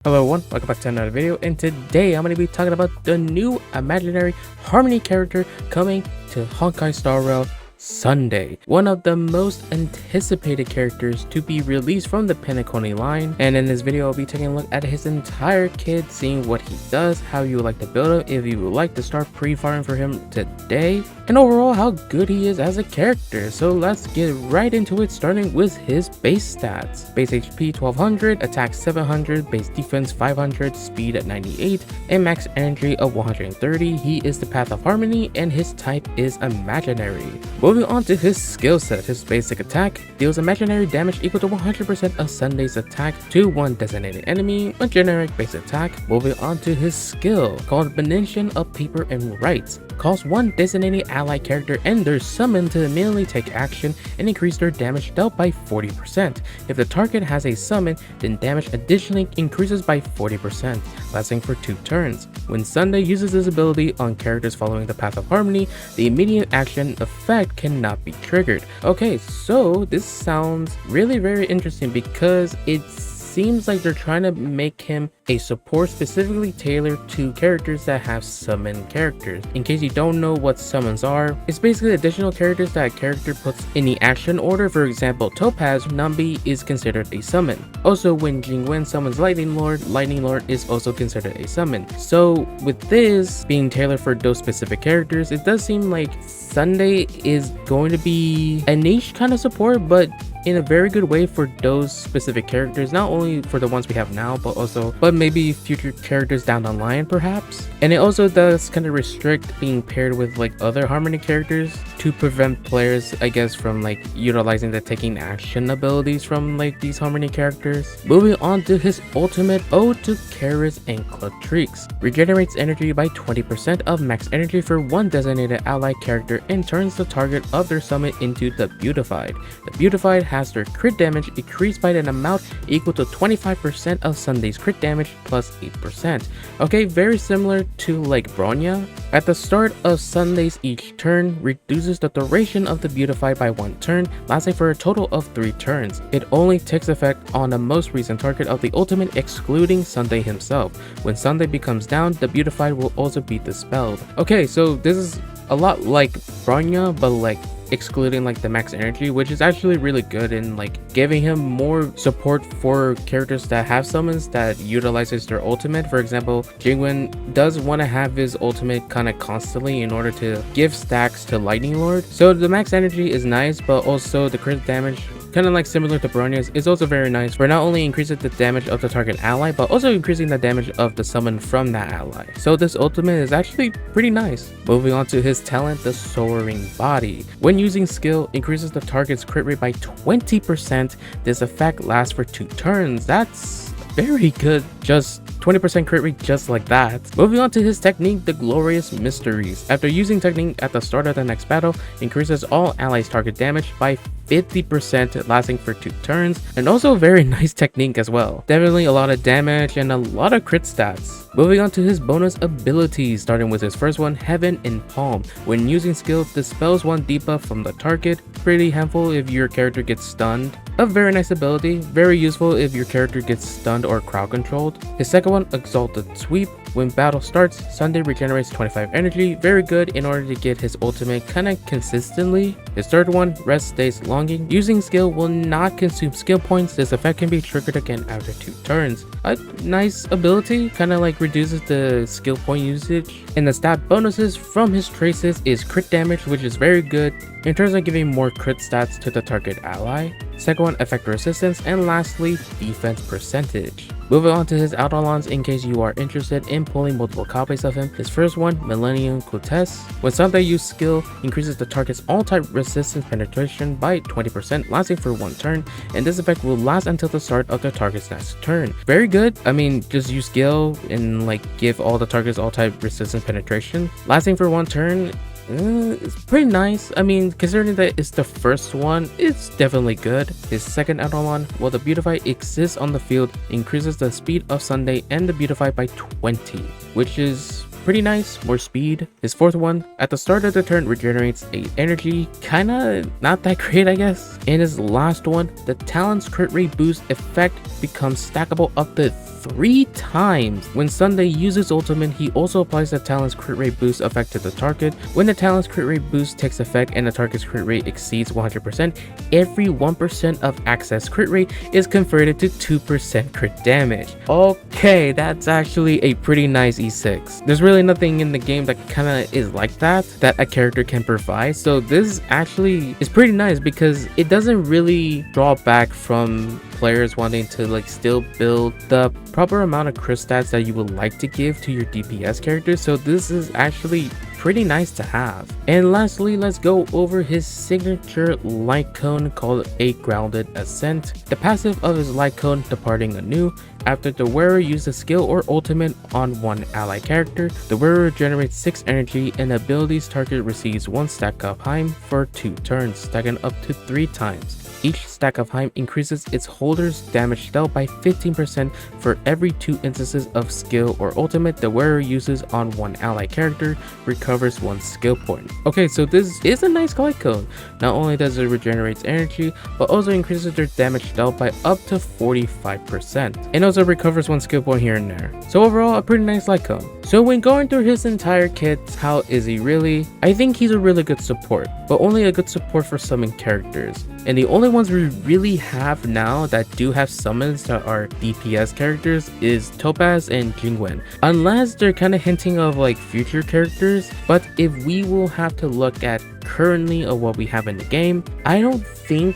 Hello everyone, welcome back to another video, and today I'm going to be talking about the new imaginary Harmony character coming to Honkai Star Rail Sunday. One of the most anticipated characters to be released from the Penacony line, and in this video I'll be taking a look at his entire kit, seeing what he does, how you would like to build him, if you would like to start pre-farming for him today, and overall how good he is as a character. So let's get right into it, starting with his base stats. Base HP 1200, attack 700, base defense 500, speed at 98, and max energy of 130. He is the Path of Harmony and his type is imaginary. Moving on to his skill set, his basic attack deals imaginary damage equal to 100% of Sunday's attack to one designated enemy, a generic base attack. Moving on to his skill, called Benediction of Paper and Rights, cause one designated ally character and their summon to immediately take action and increase their damage dealt by 40%. If the target has a summon, then damage additionally increases by 40%, lasting for 2 turns. When Sunday uses this ability on characters following the Path of Harmony, the immediate action effect cannot be triggered. Okay, so this sounds really very interesting because it seems like they're trying to make him a support specifically tailored to characters that have summon characters. In case you don't know what summons are, it's basically additional characters that a character puts in the action order. For example, Topaz Nambi is considered a summon. Also, when Jingwen summons Lightning Lord is also considered a summon. So with this being tailored for those specific characters, it does seem like Sunday is going to be a niche kind of support, but in a very good way for those specific characters, not only for the ones we have now, but maybe future characters down the line perhaps. And it also does kind of restrict being paired with like other Harmony characters to prevent players, I guess, from like utilizing the taking action abilities from like these Harmony characters. Moving on to his ultimate, Ode to Karis and Clatrix, regenerates energy by 20% of max energy for one designated ally character and turns the target of their summon into the Beautified. The Beautified has their crit damage increased by an amount equal to 25% of Sunday's crit damage plus 8%. Okay, very similar to like Bronya. At the start of Sunday's each turn, reduces the duration of the Beautified by 1 turn, lasting for a total of 3 turns. It only takes effect on the most recent target of the ultimate, excluding Sunday himself. When Sunday becomes down, the Beautified will also be dispelled. Okay, so this is a lot like Bronya, but like excluding like the max energy, which is actually really good in like giving him more support for characters that have summons that utilizes their ultimate. For example, Jingwen does want to have his ultimate kind of constantly in order to give stacks to Lightning Lord. So the max energy is nice, but also the crit damage, kind of like similar to Bronya's, is also very nice for not only increasing the damage of the target ally, but also increasing the damage of the summon from that ally. So this ultimate is actually pretty nice. Moving on to his talent, the Soaring Body. When using skill, increases the target's crit rate by 20%. This effect lasts for 2 turns. That's very good, just 20% crit rate just like that. Moving on to his technique, the Glorious Mysteries. After using technique at the start of the next battle, increases all allies target damage by 50%, lasting for 2 turns, and also a very nice technique as well. Definitely a lot of damage and a lot of crit stats. Moving on to his bonus abilities, starting with his first one, Heaven in Palm. When using skill, dispels 1 debuff from the target. Pretty handful if your character gets stunned. A very nice ability, very useful if your character gets stunned or crowd controlled. His second one, Exalted Sweep. When battle starts, Sunday regenerates 25 energy, very good in order to get his ultimate kinda consistently. His third one, Rest Days Longing. Using skill will not consume skill points. This effect can be triggered again after 2 turns. A nice ability, kinda like reduces the skill point usage. And the stat bonuses from his traces is crit damage, which is very good in terms of giving more crit stats to the target ally. Second one, effect resistance, and lastly, defense percentage. Moving on to his Eidolons, in case you are interested in pulling multiple copies of him. His first one, Millennium Quintess. When Sunday use skill, increases the target's all type resistance penetration by 20%, lasting for 1 turn, and this effect will last until the start of the target's next turn. Very good. I mean, just use skill and like give all the targets all type resistance penetration, lasting for 1 turn. It's pretty nice. I mean, considering that it's the first one, it's definitely good. His second add-on, while the Beautify exists on the field, increases the speed of Sunday and the Beautify by 20, which is pretty nice, more speed. His fourth one, at the start of the turn, regenerates 8 energy, kinda not that great I guess. And his last one, the Talon's crit rate boost effect becomes stackable up to 3 times. When Sunday uses ultimate, he also applies the Talon's crit rate boost effect to the target. When the Talon's crit rate boost takes effect and the target's crit rate exceeds 100%, every 1% of access crit rate is converted to 2% crit damage. Okay, that's actually a pretty nice E6. There's really nothing in the game that kinda is like that a character can provide, so this actually is pretty nice because it doesn't really draw back from players wanting to like still build the proper amount of crit stats that you would like to give to your DPS characters, so this is actually pretty nice to have. And lastly, let's go over his signature light cone called a Grounded Ascent. The passive of his light cone, Departing Anew. After the wearer uses a skill or ultimate on one ally character, the wearer generates 6 energy and the ability's target receives 1 stack of Heim for 2 turns, stacking up to 3 times. Each stack of Heim increases its holder's damage dealt by 15% for every 2 instances of skill or ultimate the wearer uses on one ally character, recovers 1 skill point. Okay, so this is a nice light cone. Not only does it regenerate energy, but also increases their damage dealt by up to 45%. And also recovers 1 skill point here and there. So overall, a pretty nice light cone. So when going through his entire kit, how is he really? I think he's a really good support, but only a good support for summon characters. And the only ones we really have now that do have summons that are DPS characters is Topaz and Jingwen. Unless they're kind of hinting of like future characters, but if we will have to look at currently of what we have in the game, I don't think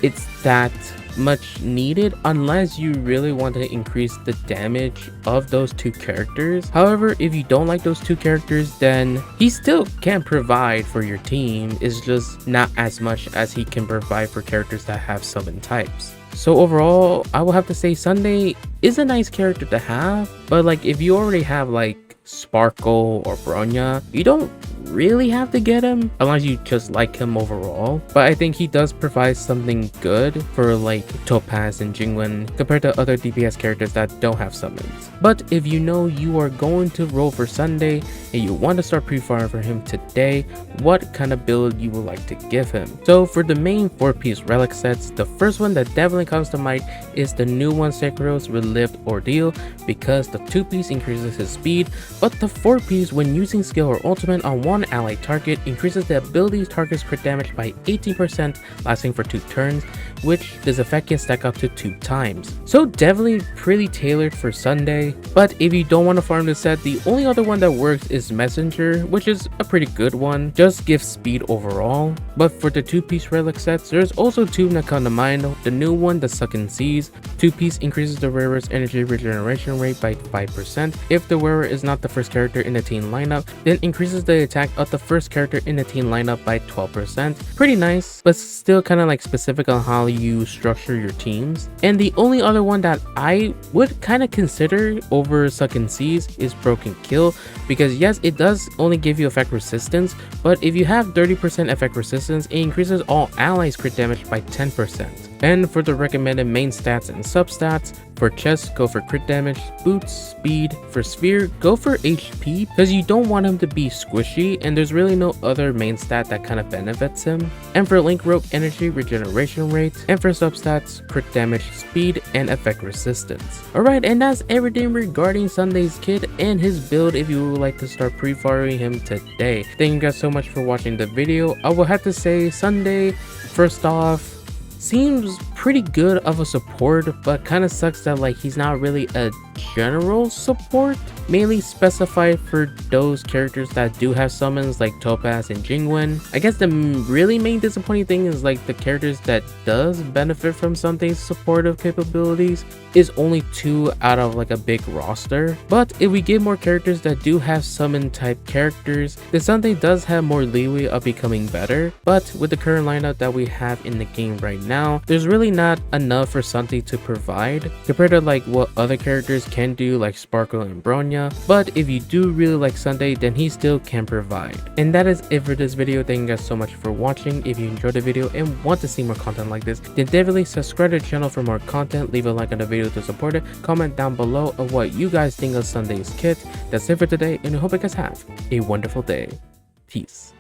it's that much needed unless you really want to increase the damage of those 2 characters. However, if you don't like those 2 characters, then he still can provide for your team. It's just not as much as he can provide for characters that have summon types. So overall, I will have to say Sunday is a nice character to have, but like if you already have like Sparkle or Bronya, you don't really have to get him unless you just like him overall. But I think he does provide something good for like Topaz and Jingwen compared to other DPS characters that don't have summons. But if you know you are going to roll for Sunday and you want to start pre-farming for him today, what kind of build you would like to give him? So for the main 4-piece relic sets, the first one that definitely comes to mind is the new one, Sekiro's Relived Ordeal, because the 2-piece increases his speed, but the 4-piece when using skill or ultimate on one allied target increases the ability's target's crit damage by 18%, lasting for 2 turns, which this effect can stack up to 2 times. So definitely pretty tailored for Sunday. But if you don't want to farm this set, the only other one that works is Messenger, which is a pretty good one, just gives speed overall. But for the 2-piece relic sets, there's also 2 that come to mind. The new one, the Sucking Seas, 2-piece increases the wearer's energy regeneration rate by 5%. If the wearer is not the first character in the team lineup, then increases the attack of the first character in the team lineup by 12%. Pretty nice, but still kind of like specific on how you structure your teams. And the only other one that I would kind of consider over Sucking Seas is Broken Kill, because yes, it does only give you effect resistance, but if you have 30% effect resistance, it increases all allies crit damage by 10%. And for the recommended main stats and substats, for chest, go for crit damage, boots, speed. For sphere, go for HP, because you don't want him to be squishy, and there's really no other main stat that kind of benefits him. And for link rope, energy regeneration rate. And for substats, crit damage, speed, and effect resistance. Alright, and that's everything regarding Sunday's kid and his build if you would like to start pre-farming him today. Thank you guys so much for watching the video. I will have to say Sunday, first off, seems pretty good of a support, but kind of sucks that like he's not really a general support, mainly specified for those characters that do have summons like Topaz and Jingwen. I guess the really main disappointing thing is like the characters that does benefit from something's supportive capabilities is only 2 out of like a big roster. But if we get more characters that do have summon type characters, then something does have more leeway of becoming better. But with the current lineup that we have in the game right now, there's really not enough for Sunday to provide compared to like what other characters can do like Sparkle and Bronya, but if you do really like Sunday, then he still can provide. And that is it for this video. Thank you guys so much for watching. If you enjoyed the video and want to see more content like this, then definitely subscribe to the channel for more content, leave a like on the video to support it, comment down below of what you guys think of Sunday's kit. That's it for today, and I hope you guys have a wonderful day. Peace.